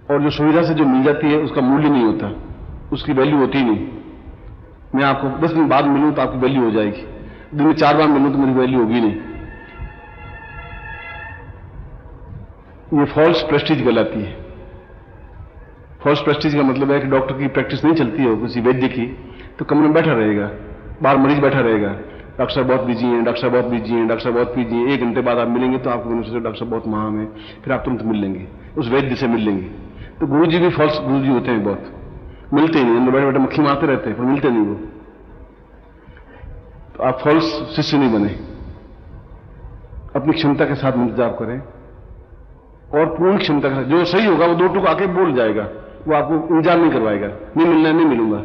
और जो सुविधा से जो मिल जाती है उसका मूल्य नहीं होता, उसकी वैल्यू होती ही नहीं। मैं आपको 10 दिन बाद मिलूं तो आपकी वैल्यू हो जाएगी, दिन में 4 बार मिलूं तो मेरी वैल्यू होगी नहीं। ये फॉल्स प्रेस्टीज कहलाती है। फॉल्स प्रेस्टीज का मतलब है कि डॉक्टर की प्रैक्टिस नहीं चलती हो किसी वैद्य की, तो कमरे में बैठा रहेगा, बाहर मरीज बैठा रहेगा, डॉक्टर साहब बहुत बिजी हैं, डॉक्टर साहब बहुत बिजी हैं, डॉक्टर साहब बहुत बिजी हैं। 1 घंटे बाद आप मिलेंगे तो आपको डॉक्टर साहब बहुत महान है, फिर आप तुरंत मिल लेंगे, उस वैद्य से मिल लेंगे। तो गुरु जी भी फॉल्स गुरु जी होते हैं, बहुत मिलते ही नहीं, अंदर बैठे बैठे मक्खी मारते रहते हैं पर मिलते नहीं वो। तो आप फॉल्स शिष्य नहीं बने, अपनी क्षमता के साथ इंतजार करें और पूर्ण क्षमता के साथ। जो सही होगा वो 2 टूक आके बोल जाएगा, वो आपको इंतजार नहीं करवाएगा, नहीं मिलना है नहीं मिलूंगा,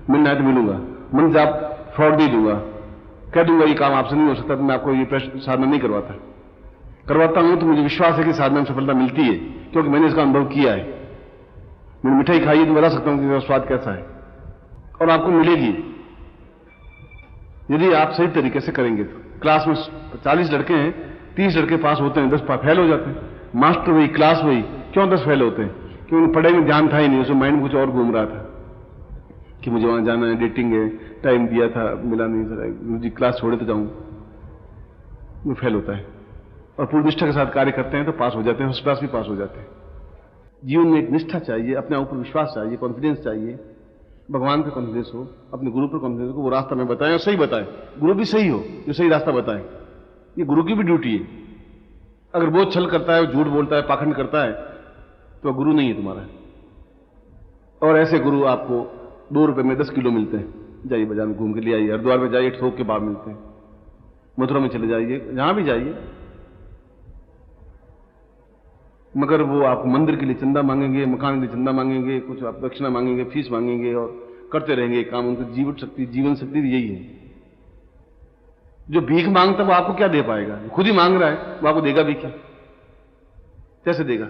मिलना है तो मिलूंगा, मन से आप फ्रॉड नहीं दूंगा, कह दूंगा ये काम आपसे नहीं हो सकता, तो मैं आपको ये साधना नहीं करवाता हूं तो मुझे विश्वास है कि साधना में सफलता मिलती है, क्योंकि मैंने इसका अनुभव किया है। मैंने मिठाई खाई है तो बता सकता हूं कि इसका स्वाद कैसा है, और आपको मिलेगी यदि आप सही तरीके से करेंगे। तो क्लास में 40 लड़के हैं, 30 लड़के पास होते हैं, 10 फेल हो जाते हैं। मास्टर वही, क्लास वही, क्यों 10 फेल होते हैं? क्योंकि पढ़ाई में ध्यान था ही नहीं, उसमें माइंड में कुछ और घूम रहा था कि मुझे वहां जाना है, डेटिंग है, टाइम दिया था मिला नहीं, जरा जी क्लास छोड़े तो जाऊं, वो फेल होता है। और पूरी निष्ठा के साथ कार्य करते हैं तो पास हो जाते हैं, फर्स्ट क्लास भी पास हो जाते हैं। जीवन में एक निष्ठा चाहिए, अपने ऊपर विश्वास चाहिए, कॉन्फिडेंस चाहिए, भगवान पे कॉन्फिडेंस हो, अपने गुरु पर कॉन्फिडेंस हो, वो रास्ता में बताएं और सही बताएं, गुरु भी सही हो जो सही रास्ता बताएं। ये गुरु की भी ड्यूटी है। अगर वो छल करता है, झूठ बोलता है, पाखंड करता है, तो गुरु नहीं है तुम्हारा। और ऐसे गुरु आपको 2 रुपए में 10 किलो मिलते हैं, जाइए बाजार में घूम के ले आइए, हरिद्वार में जाइए थोक के भाव मिलते हैं, मथुरा में चले जाइए, जहां भी जाइए, मगर वो आपको मंदिर के लिए चंदा मांगेंगे, मकान के लिए चंदा मांगेंगे, कुछ आप दक्षिणा मांगेंगे, फीस मांगेंगे और करते रहेंगे काम। उनकी जीवन शक्ति यही है। जो भीख मांगता है वो आपको क्या दे पाएगा? खुद ही मांग रहा है, वो आपको देगा भी क्या? कैसे देगा?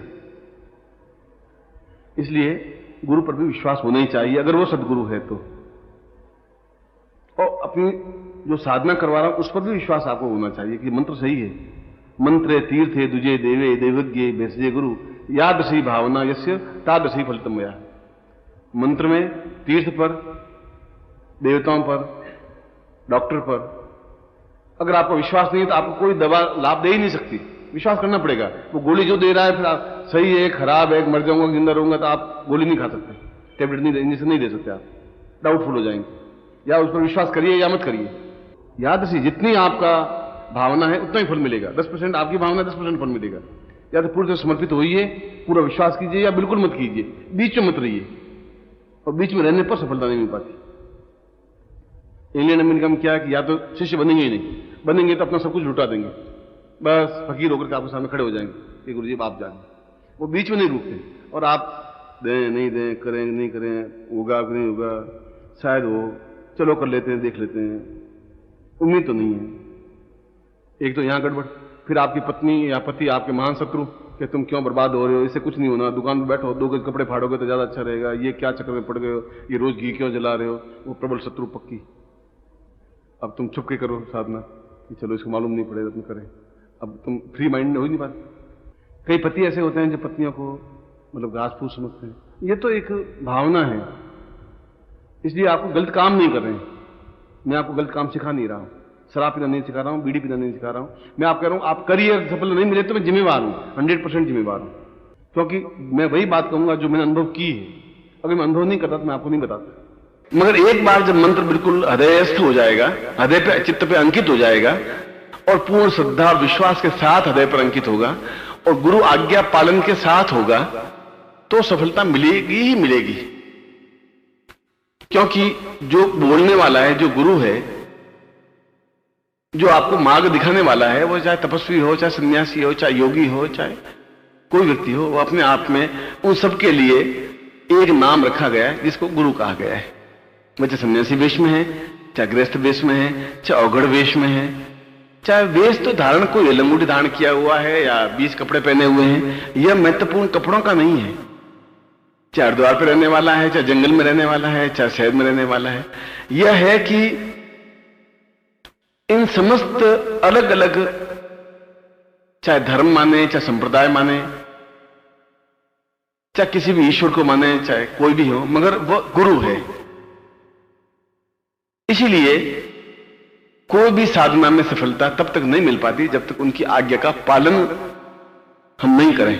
इसलिए गुरु पर भी विश्वास होना ही चाहिए, अगर वो सदगुरु है तो। और अपनी जो साधना करवा रहा हूं उस पर भी विश्वास आपको होना चाहिए कि मंत्र सही है। मंत्रे तीर्थे दुजे देवे देवज्ञे भेषजे गुरु, यादृशी भावना यस्य तादृशी फलितम मया। मंत्र में तीर्थ पर, देवताओं पर, डॉक्टर पर अगर आपको विश्वास नहीं है तो आपको कोई दवा लाभ दे ही नहीं सकती। विश्वास करना पड़ेगा। वो गोली जो दे रहा है, फिर आप सही है, खराब है, मर जाऊंगा, जिंदा रहूंगा, तो आप गोली नहीं खा सकते, टेबलेट नहीं, इंजेक्शन नहीं दे सकते, आप डाउटफुल हो जाएंगे। या उस पर विश्वास करिए या मत करिए। याद रखिए, जितनी आपका भावना है उतना ही फल मिलेगा। 10% आपकी भावना, 10% फल मिलेगा। या तो पूरी तरह समर्पित होइए, पूरा विश्वास कीजिए, या बिल्कुल मत कीजिए, बीच में मत रहिए। और बीच में रहने पर सफलता नहीं मिल पाती। इंडियन अमेरिका में क्या है कि या तो शिष्य बनेंगे ही नहीं, बनेंगे तो अपना सब कुछ लुटा देंगे, बस फकीर होकर के आपके सामने खड़े हो जाएंगे कि गुरु जी आप जाने। वो बीच में नहीं रुकते, और आप दें नहीं दें, करें नहीं करें, होगा कि नहीं होगा, शायद हो, चलो कर लेते हैं, देख लेते हैं, उम्मीद तो नहीं है। एक तो यहां गड़बड़, फिर आपकी पत्नी या पति आपके महान शत्रु कि तुम क्यों बर्बाद हो रहे हो, इससे कुछ नहीं होना, दुकान पर बैठो, 2 गज कपड़े फाड़ोगे तो ज्यादा अच्छा रहेगा, ये क्या चक्कर में पड़ गए हो, ये रोज घी क्यों जला रहे हो, वो प्रबल शत्रु पक्की। अब तुम छुप के करो साधना कि चलो इसको मालूम नहीं पड़ेगा, तुम करें। अब तुम फ्री माइंड में हो ही नहीं पाते। कई पति ऐसे होते हैं जो पत्नियों को मतलब घास फूस समझते हैं। ये तो एक भावना है, इसलिए आपको गलत काम नहीं कर रहे हैं। मैं आपको गलत काम सिखा नहीं रहा हूं, शराब पीना नहीं सिखा रहा हूं, बीड़ी पीना नहीं सिखा रहा हूं। मैं आप कह रहा हूं आप करिए, सफल नहीं मिले तो मैं जिम्मेवार हूं, 100% जिम्मेवार हूं, क्योंकि मैं वही बात कहूंगा जो मैंने अनुभव की है। अगर मैं अनुभव नहीं करता तो मैं आपको नहीं बताता। मगर एक बार जब मंत्र बिल्कुल हृदयस्थ हो जाएगा, हृदय पे, चित्त पे अंकित हो जाएगा, और पूर्ण श्रद्धा विश्वास के साथ हृदय पर अंकित होगा, और गुरु आज्ञा पालन के साथ होगा, तो सफलता मिलेगी ही मिलेगी। क्योंकि जो बोलने वाला है, जो गुरु है, जो आपको मार्ग दिखाने वाला है, वो चाहे तपस्वी हो, चाहे सन्यासी हो, चाहे योगी हो, चाहे कोई व्यक्ति हो, वो अपने आप में उन सबके लिए एक नाम रखा गया है जिसको गुरु कहा गया है। वो चाहे सन्यासी वेश में है, चाहे गृहस्थ वेश में है, चाहे अवघड़ वेश में है, चाहे वेश तो धारण कोई लंगूटी धारण किया हुआ है या 20 कपड़े पहने हुए हैं, यह महत्वपूर्ण कपड़ों का नहीं है। चाहे हरिद्वार पे रहने वाला है, चाहे जंगल में रहने वाला है, चाहे शहर में रहने वाला है, यह है कि इन समस्त अलग अलग, चाहे धर्म माने, चाहे संप्रदाय माने, चाहे किसी भी ईश्वर को माने, चाहे कोई भी हो, मगर वो गुरु है। इसीलिए कोई भी साधना में सफलता तब तक नहीं मिल पाती जब तक उनकी आज्ञा का पालन हम नहीं करें।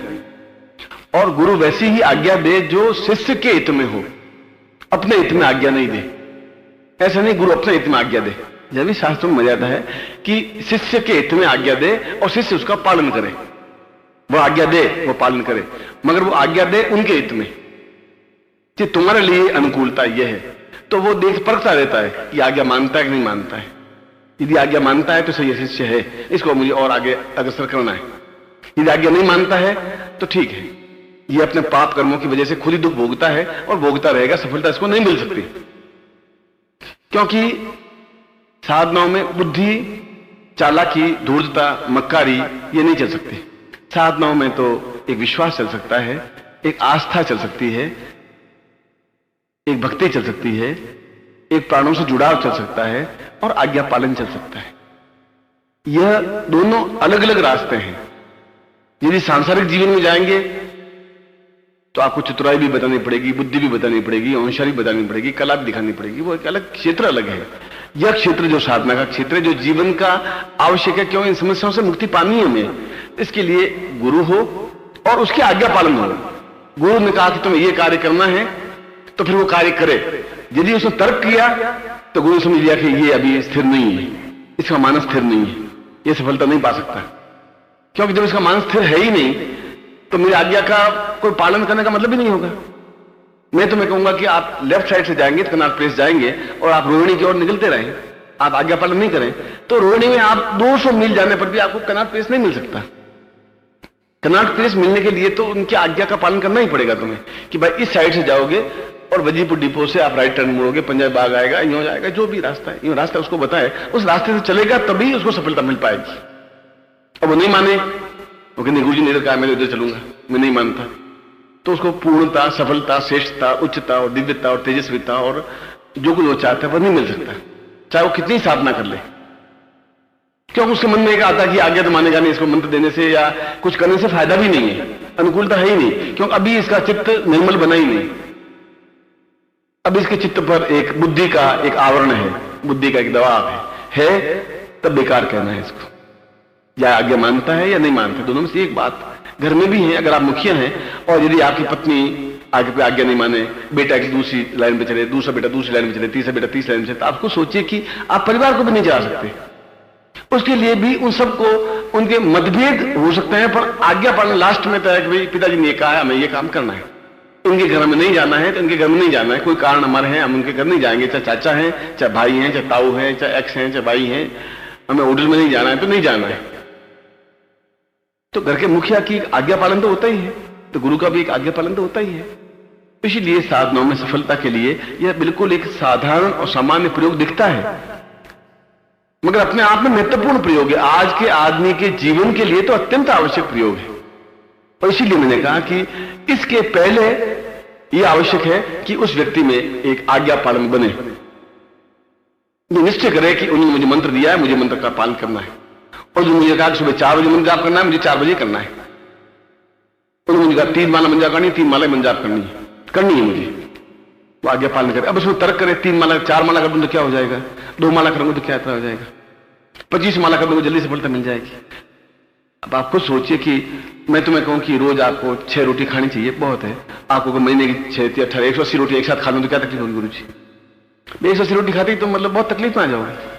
और गुरु वैसी ही आज्ञा दे जो शिष्य के हित में हो, अपने हित में आज्ञा नहीं दे। ऐसा नहीं गुरु अपने हित में आज्ञा दे। यह भी शास्त्रों में मर्यादा है कि शिष्य के हित में आज्ञा दे और शिष्य उसका पालन करे। वो आज्ञा दे, वो पालन करे, मगर वो आज्ञा दे उनके हित में कि तुम्हारे लिए अनुकूलता यह है। तो वो देख परखता रहता है कि आज्ञा मानता है कि नहीं मानता है। यदि आज्ञा मानता है तो सही शिष्य है, इसको मुझे और आगे अग्रसर करना है। यदि आज्ञा नहीं मानता है तो ठीक है, ये अपने पाप कर्मों की वजह से खुद ही दुख भोगता है और भोगता रहेगा, सफलता इसको नहीं मिल सकती। क्योंकि साधनाओं में बुद्धि, चालाकी, धूर्तता, मक्कारी ये नहीं चल सकती। साधनाओं में तो एक विश्वास चल सकता है, एक आस्था चल सकती है, एक भक्ति चल सकती है, एक प्राणों से जुड़ाव चल सकता है और आज्ञा पालन चल सकता है। यह दोनों अलग अलग रास्ते हैं। यदि सांसारिक जीवन में जाएंगे तो आपको चतुराई भी बतानी पड़ेगी, बुद्धि भी बतानी पड़ेगी, होशियारी बतानी पड़ेगी, कला भी दिखानी पड़ेगी। वो एक अलग क्षेत्र अलग है। यह क्षेत्र जो साधना का क्षेत्र है, जो जीवन का आवश्यक है, क्यों इन समस्याओं से मुक्ति पानी है हमें, इसके लिए गुरु हो और उसकी आज्ञा पालन हो। गुरु ने कहा कि तुम्हें यह कार्य करना है तो फिर वो कार्य करे। यदि उसने तर्क किया तो गुरु समझ लिया कि ये अभी स्थिर नहीं है, इसका मन स्थिर नहीं है, ये सफलता नहीं पा सकता। क्योंकि जब इसका मन स्थिर है ही नहीं तो मेरी आज्ञा का कोई पालन करने का मतलब ही नहीं होगा। मैं तुम्हें कहूंगा कि आप लेफ्ट साइड से जाएंगे, कनाट प्लेस जाएंगे और आप रोहिणी की ओर निकलते रहें, आप आज्ञा पालन नहीं करें तो रोहिणी में आप 200 मील जाने पर भी आपको कनाट प्लेस नहीं मिल सकता। कनाट प्लेस मिलने के लिए तो उनकी आज्ञा का पालन करना ही पड़ेगा तुम्हें कि भाई इस साइड से जाओगे और वजीपुर डिपो से आप राइट टर्न मोड़ोगे, पंजाब बाग आएगा, यूं जाएगा, जो भी रास्ता है, यूं रास्ता उसको बताए, उस रास्ते से चलेगा तभी उसको सफलता मिल पाएगी। अब वो नहीं माने, वो कहते गुरु जी ने इधर कहा, मैं इधर चलूंगा, मैं नहीं मानता, तो उसको पूर्णता, सफलता, श्रेष्ठता, उच्चता और दिव्यता और तेजस्विता और जो कुछ वो चाहता है वो नहीं मिल सकता, चाहे वो कितनी साधना कर ले। क्योंकि उसके मन में एक आता है कि आज्ञा तो मानेगा नहीं, इसको मंत्र देने से या कुछ करने से फायदा भी नहीं है, अनुकूलता है ही नहीं, क्योंकि अभी इसका चित्त निर्मल बना ही नहीं। अब इसके चित्त पर एक बुद्धि का एक आवरण है, बुद्धि का एक दबाव है तब बेकार कहना है इसको। या आज्ञा मानता है या नहीं मानता, दोनों में से एक बात। घर में भी है, अगर आप मुखिया हैं और यदि आपकी पत्नी आगे पे आज्ञा नहीं माने, बेटा की दूसरी लाइन पे चले, दूसरा बेटा दूसरी लाइन पे चले, तीसरा बेटा तीसरी लाइन पे चले, तो आपको सोचिए कि आप परिवार को भी नहीं चला सकते। उसके लिए भी उन सबको उनके मतभेद हो सकते हैं, पर आज्ञा पालन लास्ट में तय है कि भाई पिताजी ने कहा है हमें ये काम करना है, इनके घर में नहीं जाना है तो इनके घर में नहीं जाना है, कोई कारण हमारे हैं हम उनके घर नहीं जाएंगे, चाहे चाचा हैं, चाहे भाई हैं, चाहे ताऊ हैं, चाहे एक्स हैं, चाहे भाई हैं, हमें होटल में नहीं जाना है तो नहीं जाना है। तो घर के मुखिया की आज्ञा पालन तो होता ही है, तो गुरु का भी एक आज्ञा पालन तो होता ही है। इसीलिए साधनाओं में सफलता के लिए यह बिल्कुल एक साधारण और सामान्य प्रयोग दिखता है, मगर अपने आप में महत्वपूर्ण प्रयोग है। आज के आदमी के जीवन के लिए तो अत्यंत आवश्यक प्रयोग है। और इसीलिए मैंने कहा कि इसके पहले यह आवश्यक है कि उस व्यक्ति में एक आज्ञा पालन बने, ये निश्चय करे कि उन्होंने मुझे मंत्र दिया है, मुझे मंत्र का पालन करना है। और जो मुझे कहा कि सुबह 4 बजे मंत्र जाप करना है, मुझे 4 बजे करना है। उन्होंने मुझे कहा 3 माला मंत्र जाप करनी, 3 माला मंत्र जाप करनी है मुझे, वो आज्ञा पालन करे। अब उसमें तर्क करे 3 माला 4 माला कर दूं तो क्या हो जाएगा, 2 माला करूंगा तो क्या इतना हो जाएगा, 25 माला कर दूंगा जल्दी सफलता मिल जाएगी। अब आपको सोचिए कि मैं तुम्हें कहूं कि रोज आपको 6 रोटी खानी चाहिए, बहुत है, आपको महीने की 6 या 18 180 रोटी एक साथ खा लूं तो क्या तकलीफ होगी गुरु जी? 180 रोटी खाती तो मतलब बहुत तकलीफ में आ जाओगे।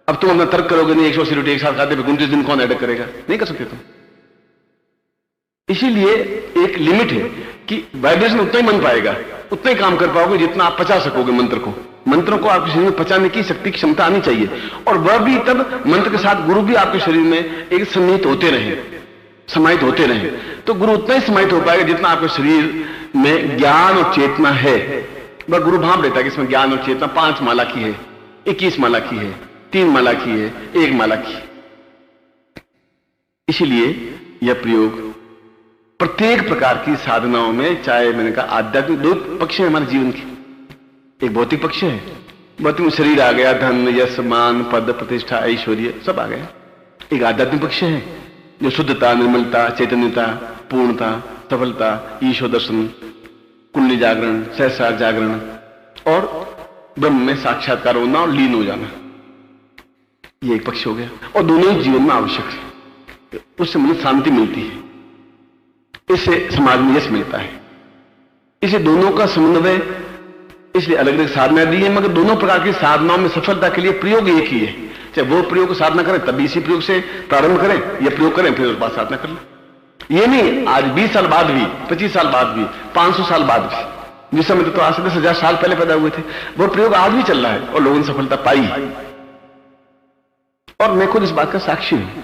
अब तुम अपना तर्क करोगे नहीं 180 रोटी एक साथ खाते 29 दिन कौन अटैक करेगा, नहीं कर सकते तुम। इसीलिए एक लिमिट है कि वाइब्रेशन उतना ही मन पाएगा, उतना ही काम कर पाओगे जितना आप पचा सकोगे मंत्र को। मंत्रों को आपके शरीर में पचाने की शक्ति क्षमता आनी चाहिए, और वह भी तब मंत्र के साथ गुरु भी आपके शरीर में एक सन्निहित होते रहे, समाहित होते रहे, तो गुरु उतना ही समाहित हो पाएगा जितना आपके शरीर में ज्ञान और चेतना है। वह गुरु भाव लेता है कि इसमें ज्ञान और चेतना 5 माला की है, 21 माला की है, 3 माला की है, 1 माला की। इसीलिए यह प्रयोग प्रत्येक प्रकार की साधनाओं में, चाहे मैंने कहा आध्यात्मिक 2 पक्ष है हमारे जीवन के, एक भौतिक पक्ष है, भौतिक में शरीर आ गया, धन यश मान पद प्रतिष्ठा ऐश्वर्य सब आ गया। एक आध्यात्मिक पक्ष है जो शुद्धता, निर्मलता, चैतन्यता, पूर्णता, सफलता, ईश्वर दर्शन, कुंडली जागरण, सहस्रार जागरण और ब्रह्म में साक्षात्कार होना और लीन हो जाना, ये एक पक्ष हो गया। और दोनों ही जीवन में आवश्यक है, उससे मुझे शांति मिलती है, इससे समाज में यश मिलता है। इसे दोनों का समन्वय, इसलिए अलग अलग साधना दी है, मगर दोनों प्रकार की साधनाओं में सफलता के लिए प्रयोग एक ही है। चाहे वो प्रयोग साधना करें तभी इसी प्रयोग से प्रारंभ करें, या प्रयोग करें फिर उसके बाद साधना कर लें। ये नहीं आज 20 साल बाद भी, 25 साल बाद भी, 500 साल बाद भी, जिस समय तो आज से 10,000 साल पहले पैदा हुए थे, वो प्रयोग आज भी चल रहा है और लोगों ने सफलता पाई। और मैं खुद इस बात का साक्षी हूं,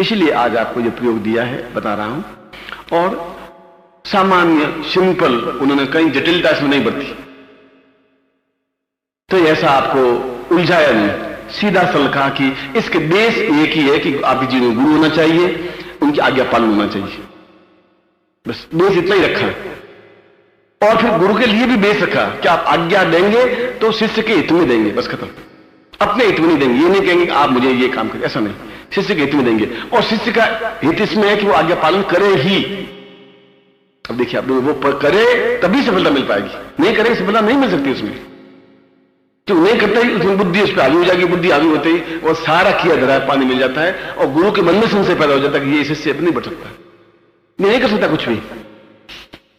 इसलिए आज आपको ये प्रयोग दिया है, बता रहा हूं। और सामान्य सिंपल, उन्होंने कहीं जटिलता इसमें नहीं बरती, तो ऐसा आपको उलझाया नहीं, सीधा सल कहा कि इसके बेस एक ही है कि आपके जीवन में गुरु होना चाहिए, उनकी आज्ञा पालन होना चाहिए, बस बेस इतना ही रखा है। और फिर गुरु के लिए भी बेस रखा कि आप आज्ञा देंगे तो शिष्य के हित में देंगे, बस खत्म। अपने हित में नहीं देंगे, ये नहीं कहेंगे कि आप मुझे ये काम करें, ऐसा नहीं, शिष्य के हित में देंगे। और शिष्य का हित इसमें है कि वो आज्ञा पालन करे ही। अब देखिए, आप वो करे तभी सफलता मिल पाएगी, नहीं करे सफलता नहीं मिल सकती उसमें। क्यों नहीं करता ही उसमें बुद्धि उस पर आगे हो जाएगी, बुद्धि आगे होते ही और सारा किया धरा पानी मिल जाता है, और गुरु के मन में संशय पैदा हो जाता है कि ये शिष्य नहीं बढ़ सकता, नहीं कर सकता कुछ भी,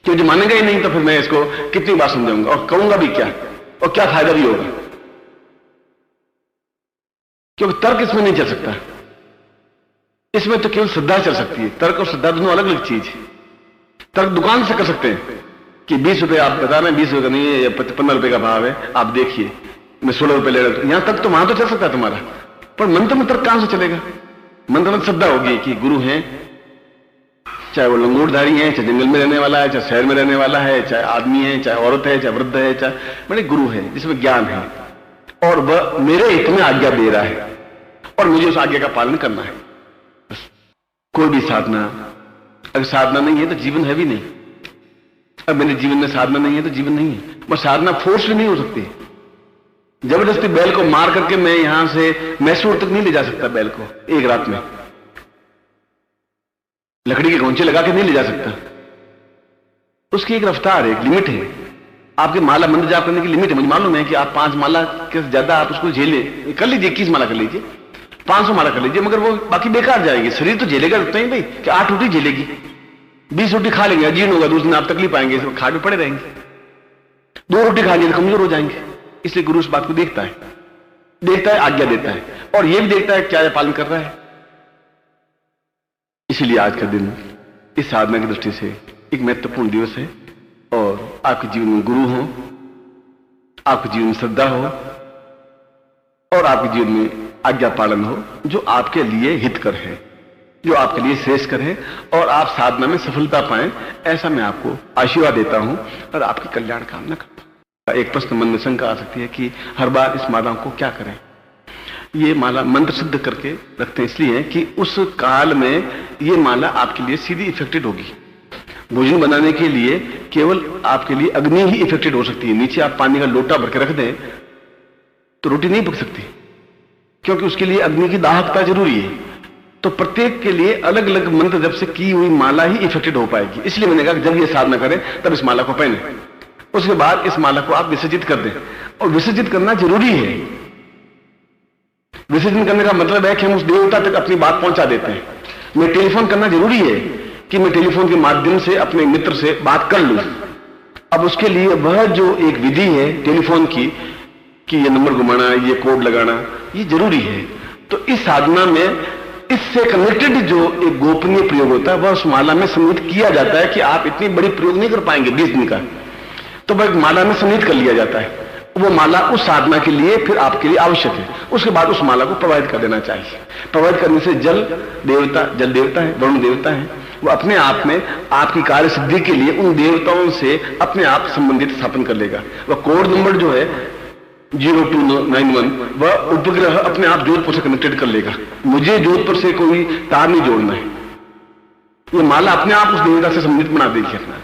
क्योंकि मानेगा ही नहीं तो फिर मैं इसको कितनी बार समझाऊंगा और कहूंगा भी क्या, और क्या फायदा भी होगा, क्योंकि तर्क इसमें नहीं चल सकता। इसमें तो केवल श्रद्धा चल सकती है, तर्क और श्रद्धा दोनों अलग अलग चीज है। तर्क दुकान से कर सकते हैं कि 20 रुपए आप बता रहे हैं, 20 रुपए नहीं है या 15 रुपए का भाव है, आप देखिए मैं 16 रुपए ले रहा हूं, यहां तक तो वहां तो चल सकता है तुम्हारा, पर मंत्र में तर्क कहां से चलेगा? मंत्र में श्रद्धा होगी कि गुरु हैं, चाहे वो लंगोटधारी है, चाहे जंगल में रहने वाला है, चाहे शहर में रहने वाला है, चाहे आदमी है, चाहे औरत है, चाहे वृद्ध है, चाहे बड़े गुरु है जिसमें ज्ञान है, और वह मेरे हित में आज्ञा दे रहा है और मुझे उस आज्ञा का पालन करना है। कोई भी साधना, अगर साधना नहीं है तो जीवन है भी नहीं। अब मेरे जीवन में साधना नहीं है तो जीवन नहीं है। बस साधना फोर्स नहीं हो सकती, जबरदस्ती बैल को मार करके मैं यहां से मैसूर तक नहीं ले जा सकता बैल को एक रात में, लकड़ी के घोंचे लगा के नहीं ले जा सकता, उसकी एक रफ्तार है, एक लिमिट है। आपके माला मंत्र जाप करने की लिमिट है, मुझे मालूम है कि आप 5 माला के ज्यादा आप उसको झेले कर लीजिए, 21 माला कर लीजिए, 500 माला कर लीजिए, मगर वो बाकी बेकार जाएगी। शरीर तो झेलेगा उतना ही भाई कि 8 रोटी झेलेगी, 20 रोटी खा लेंगे अजीर्ण होगा, दूसरे दिन आप तकलीफ पाएंगे, खा के पड़े रहेंगे। 2 रोटी खा लिए तो कमजोर हो जाएंगे। इसलिए गुरु इस बात को देखता है, आज्ञा देता है, और ये भी देखता है क्या पालन कर रहा है। इसलिए आज का दिन इस साधना की दृष्टि से एक महत्वपूर्ण दिवस है, और आपके जीवन में गुरु हो, आपके जीवन में श्रद्धा हो, और आपके जीवन में आज्ञा पालन हो, जो आपके लिए हितकर है, जो आपके लिए श्रेष्ठकर है, और आप साधना में सफलता पाएं, ऐसा मैं आपको आशीर्वाद देता हूं और आपकी कल्याण कामना करता हूं। एक प्रश्न मन में शंका आ सकती है कि हर बार इस माला को क्या करें। ये माला मंत्र सिद्ध करके रखते हैं, इसलिए कि उस काल में ये माला आपके लिए सीधी इफेक्टेड होगी। भोजन बनाने के लिए केवल आपके लिए अग्नि ही इफेक्टेड हो सकती है। नीचे आप पानी का लोटा भर के रख दें तो रोटी नहीं पक सकती, क्योंकि उसके लिए अग्नि की दाहकता जरूरी है। तो प्रत्येक के लिए अलग अलग मंत्र जब से की हुई माला ही इफेक्टेड हो पाएगी। इसलिए मैंने कहा कि जब ये साधना करें तब इस माला को पहने, उसके बाद इस माला को आप विसर्जित कर दें। और विसर्जित करना जरूरी है। विसर्जन करने का मतलब है कि हम उस देवता तक अपनी बात पहुंचा देते हैं। मैं टेलीफोन करना जरूरी है कि मैं टेलीफोन के माध्यम से अपने मित्र से बात कर लूं। अब उसके लिए वह जो एक विधि है टेलीफोन की, कि ये नंबर घुमाना, ये कोड लगाना, ये जरूरी है। तो इस साधना में इससे कनेक्टेड जो एक गोपनीय प्रयोग होता है वह उस माला में सम्मिलित किया जाता है कि आप इतनी बड़ी प्रयोग नहीं कर पाएंगे 20 दिन का, तो वह माला में सम्मिलित कर लिया जाता है। वो माला उस साधना के लिए फिर आपके लिए आवश्यक है। उसके बाद उस माला को प्रोवाइड कर देना चाहिए। प्रोवाइड करने से जल देवता है, वरुण देवता है, वो अपने आप में आपकी कार्य सिद्धि के लिए उन देवताओं से अपने आप संबंधित स्थापन कर लेगा। वह कोड नंबर जो है 0291 वह उपग्रह अपने आप जोधपुर से कनेक्टेड कर लेगा। मुझे जोधपुर से कोई तार नहीं जोड़ना है, ये माला अपने आप उस देवता से संबंधित बना देगी अपना।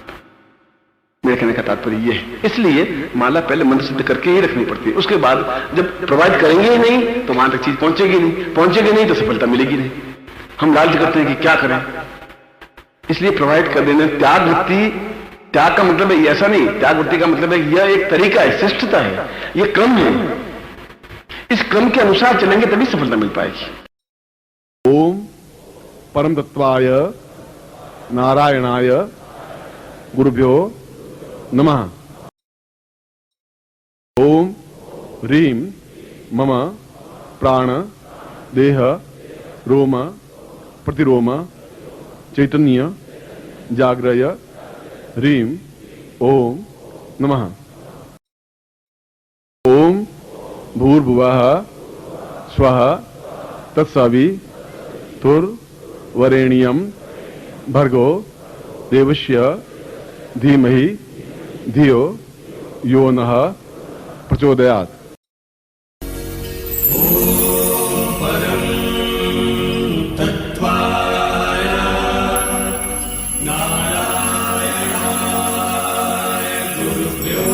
मेरे कहने का तात्पर्य यह है। इसलिए माला पहले मंत्र सिद्ध करके ही रखनी पड़ती है। उसके बाद जब प्रोवाइड करेंगे ही नहीं तो वहां तक चीज पहुंचेगी नहीं तो सफलता मिलेगी नहीं। हम लालच करते हैं कि क्या करें, इसलिए प्रोवाइड कर देना। त्याग वृत्ति, त्याग का मतलब है ऐसा नहीं, त्याग वृत्ति का मतलब है यह एक तरीका है, श्रेष्ठता है, यह क्रम है। इस क्रम के अनुसार चलेंगे तभी सफलता मिल पाएगी। ओम परम तत्वाय नारायणाय गुरुभ्यो नमः। ओम ह्रीं मम प्राण देह रोम प्रतिरोम चैतन्य जाग्रय ह्रीं ओम नमः। ओम भूर्भुवः स्वः तत्सवितुर्वरेण्यं भर्गो देवस्य धीमहि धियो यो नः प्रचोदयात्। नारायणाय गुरुभ्यो